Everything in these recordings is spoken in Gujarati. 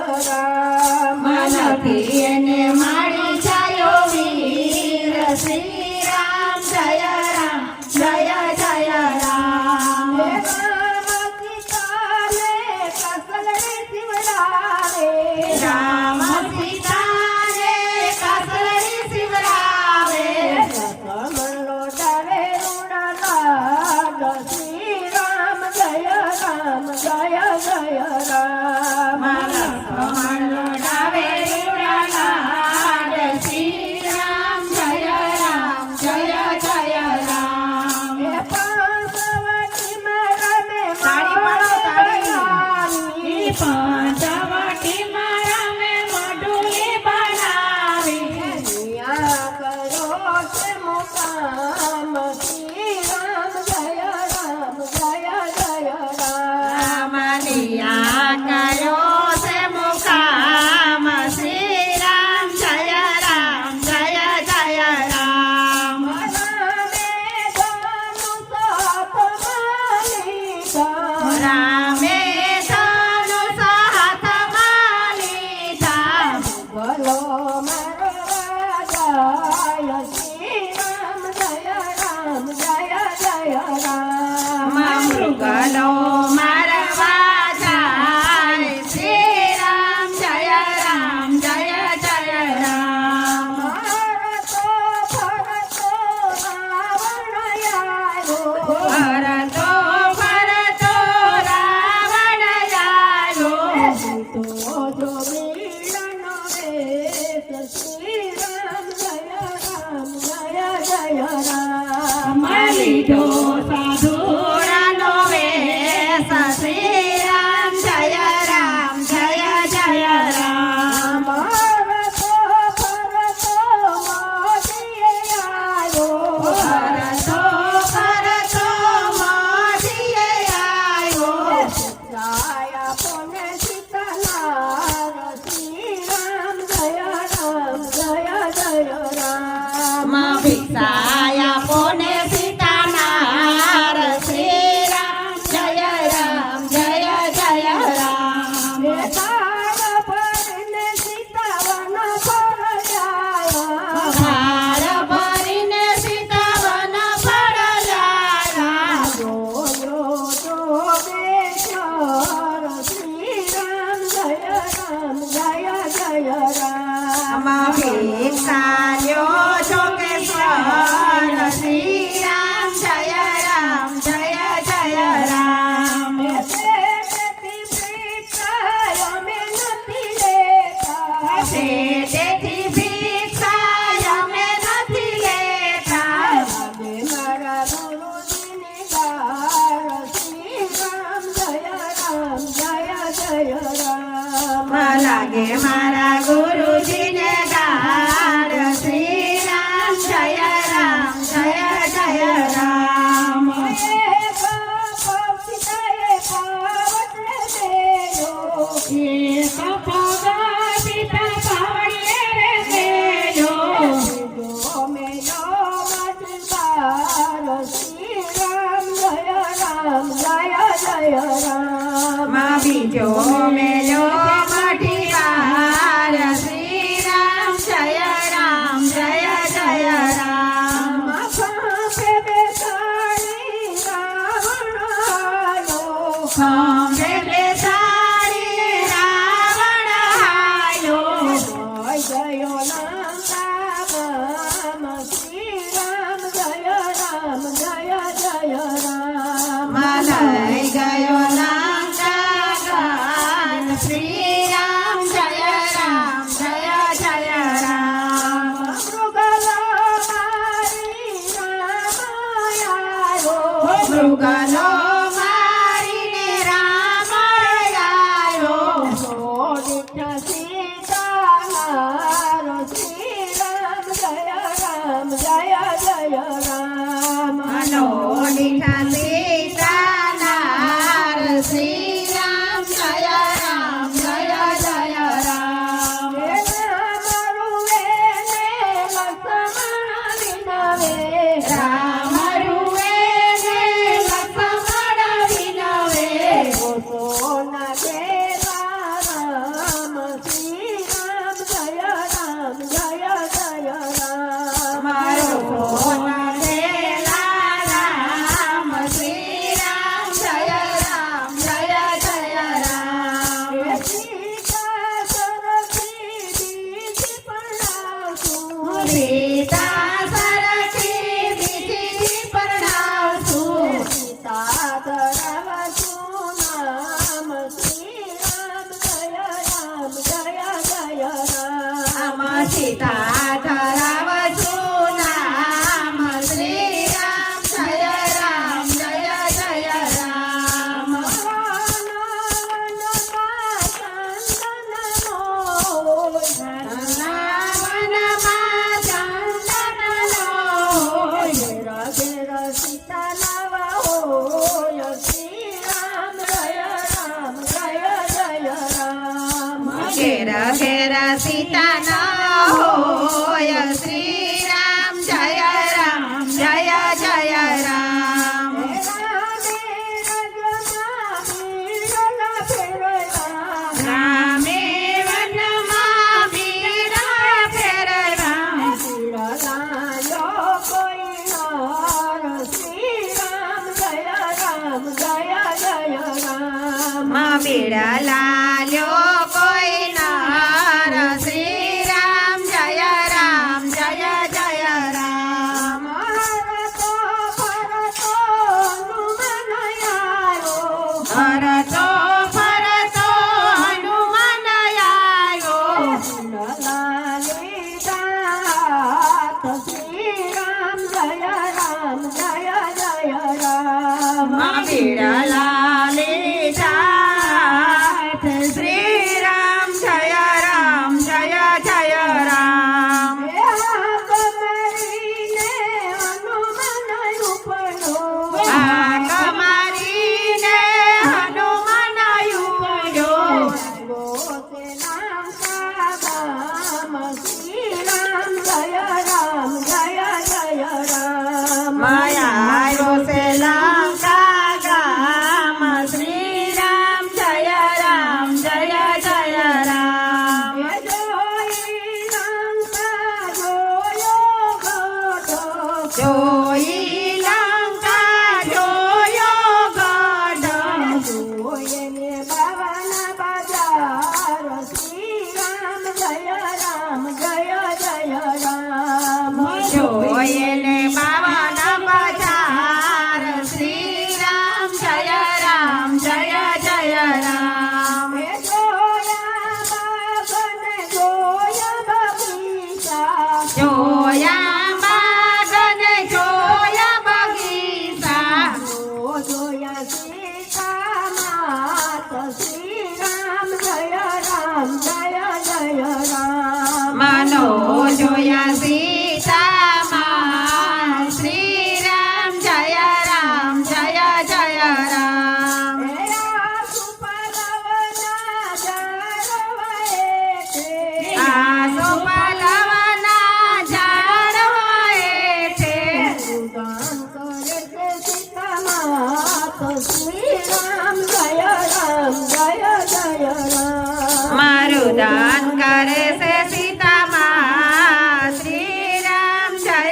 રામ લખી એને મારી છાયો વીર શ્રી રામ જય રામ જય જય રામ રામ સીતાને કસરી શિવરાવે કમલો ડાવે રૂડા લાડ શ્રી રામ જય રામ જય જય રામ કમલો ડાવે રૂડા લાડ શ્રી રામ જય રામ જય જય રામ પાંચવટી મારા મે તાળી પાડો, તાળી. તાળી પાંચવટી મારા મે મઢુલી બનાવી દુનિયા કરો છે મુકામ શ્રી રામ જય રામ જય જય રામ રામલિયા કર્યો છે મુકામ શ્રી રામ જય રામ જય જય રામ રામે ધનુષ હાથમાં લીધા બોલો મારો રાજા શ્રી રામ જય રામ જય જય રામ મૃગલો મારવા જાય શ્રી રામ જય રામ જય જય રામ ફરતો ફરતો રાવણ આવ્યો ફરતો ફરતો રાવણ આવ્યો તો જો વીરનો વેશ શ્રી રામ જય રામ જય જય રામ લીધો સાધુરાનો વેશ શ્રી રામ જય રામ જય જય રામ ફરતો ફરતો મોદીએ આવ્યો ફરતો ફરતો મોદીએ આવ્યો છાયા પોને સીતાલાલ શ્રી રામ જય રામ જય જય રામ ભિક્ષાયા પોને સીતાનાર શ્રી રામ જય રામ જય જય રામ તાર ભરીને સીતાવન પર ગયા ભાર ભરીને સીતાવન પર લાયા જોયો તો બેચાર શ્રી રામ જય રામ જય જય રામ ભિક્ષાલ્યો ચોકેશ્વર શ્રી રામ જય રામ જય જય રામ તેથી પ્રીતા અમે નથી લેતા તેથી ભિક્ષા અમે નથી લેતા અમે મારા ગુરુજીની ગાળ શ્રી રામ જય રામ જય જય રામ લાગે મારા ગુરુજીને ગાડ શ્રી રામ જય રામ જય જય રામ એક પક્ષીએ પાવત દેજો એક પગા પિતા પાવડીએ રે દેજો મેલો મતબાર શ્રી રામ જય રામ જય જય રામ બીજો મેલો મઢીવાર શ્રી રામ જય રામ જય જય રામ ફાંફે બેસાડી રાવણ આવ્યો ખંભે બેસાડી રાવણ આવ્યો ગયો નામ શ્રી રામ જય રામ જય જય રામ લઈ ગયો લાંગા ગાન શ્રી રામ જય રામ જય જય રામ મૃગલો મારી રામ આવ્યો મૃગલો મારીને રામ આવ્યો જોડિઠ સીતાલાલ શ્રી રામ જય રામ જય જય રામ લોડીઠા સીતાનાર શ્રી રામ જય રામ જય જય રામ રામ રૂવે લક્ષ્મણ વિનવે રામ રૂવે ને લક્ષ્મણ વિનવે સોના દેવા રામ બીડલાલ્યો કોઈ નર શ્રી રામ જય જય રામ ભરતો ફરતો હનુમાન આવ્યો લાલી જાત શ્રી રામ જય રામ બીડલાલી જાત શ્રી રામ જય રામ આગ મારીને હનુમાન ઉપડ્યો માયા આવ્યો છે લંકા ગામ શ્રી રામ જય રામ જોઈ લંકા જોયો ગઢ જોયેલે બાવન બજાર શ્રી રામ જય રામ જોયા બાગન જોયા બગીચા માનો જોયા સીતામાં શ્રી રામ જય રામ આસો પલવના ઝાડ હોય છે મારું દાન કરે છે સીતામાં શ્રી રામ જય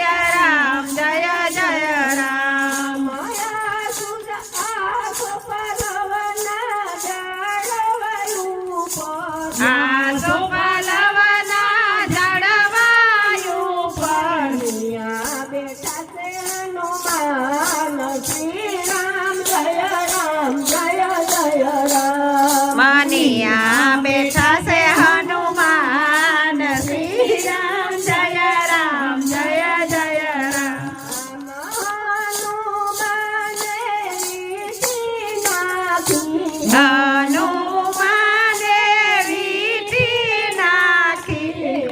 રામ આસો પલવના ઝાડવાયું પર માનિયા બેઠા છે હનુમાન શ્રી રામ જય રામ હનુમાને વીંટી નાખી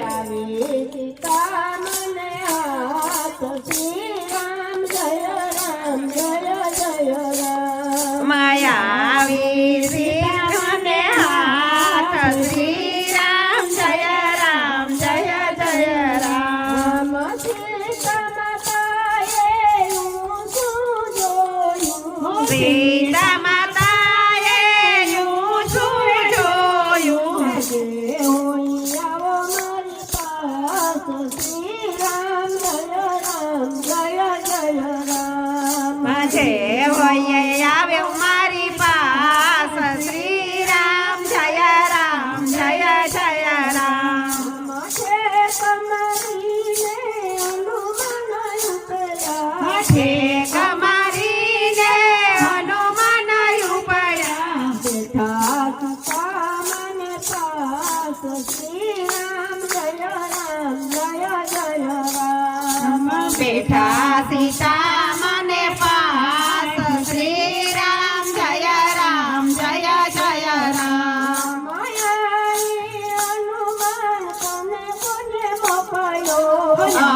માયાવી સિંહને હાથ શ્રી રામ જય રામ સીતા માતાએ યું શું જોયું જે હોય આવ્યો મારી પાસ શ્રી રામ જય રામ ઠેક મારીને હનુમાન ઉપડ્યા બેઠા સીતા મને પાસ શ્રી રામ જય રામ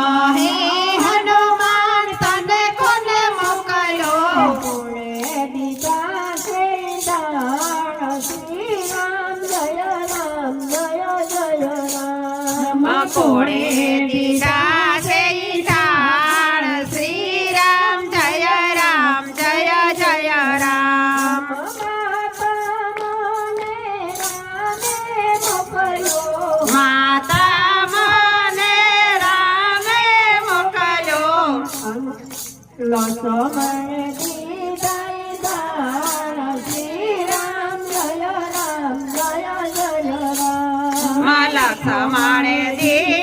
અહીં હનુમાન તને કોને મોકલ્યો કોણે દીધા છે દાણ શ્રી રામ જય રામ માતા મને રામે મોકલ્યો લક્ષ્મણ દીધા શ્રી રામ જય લક્ષ્મણજી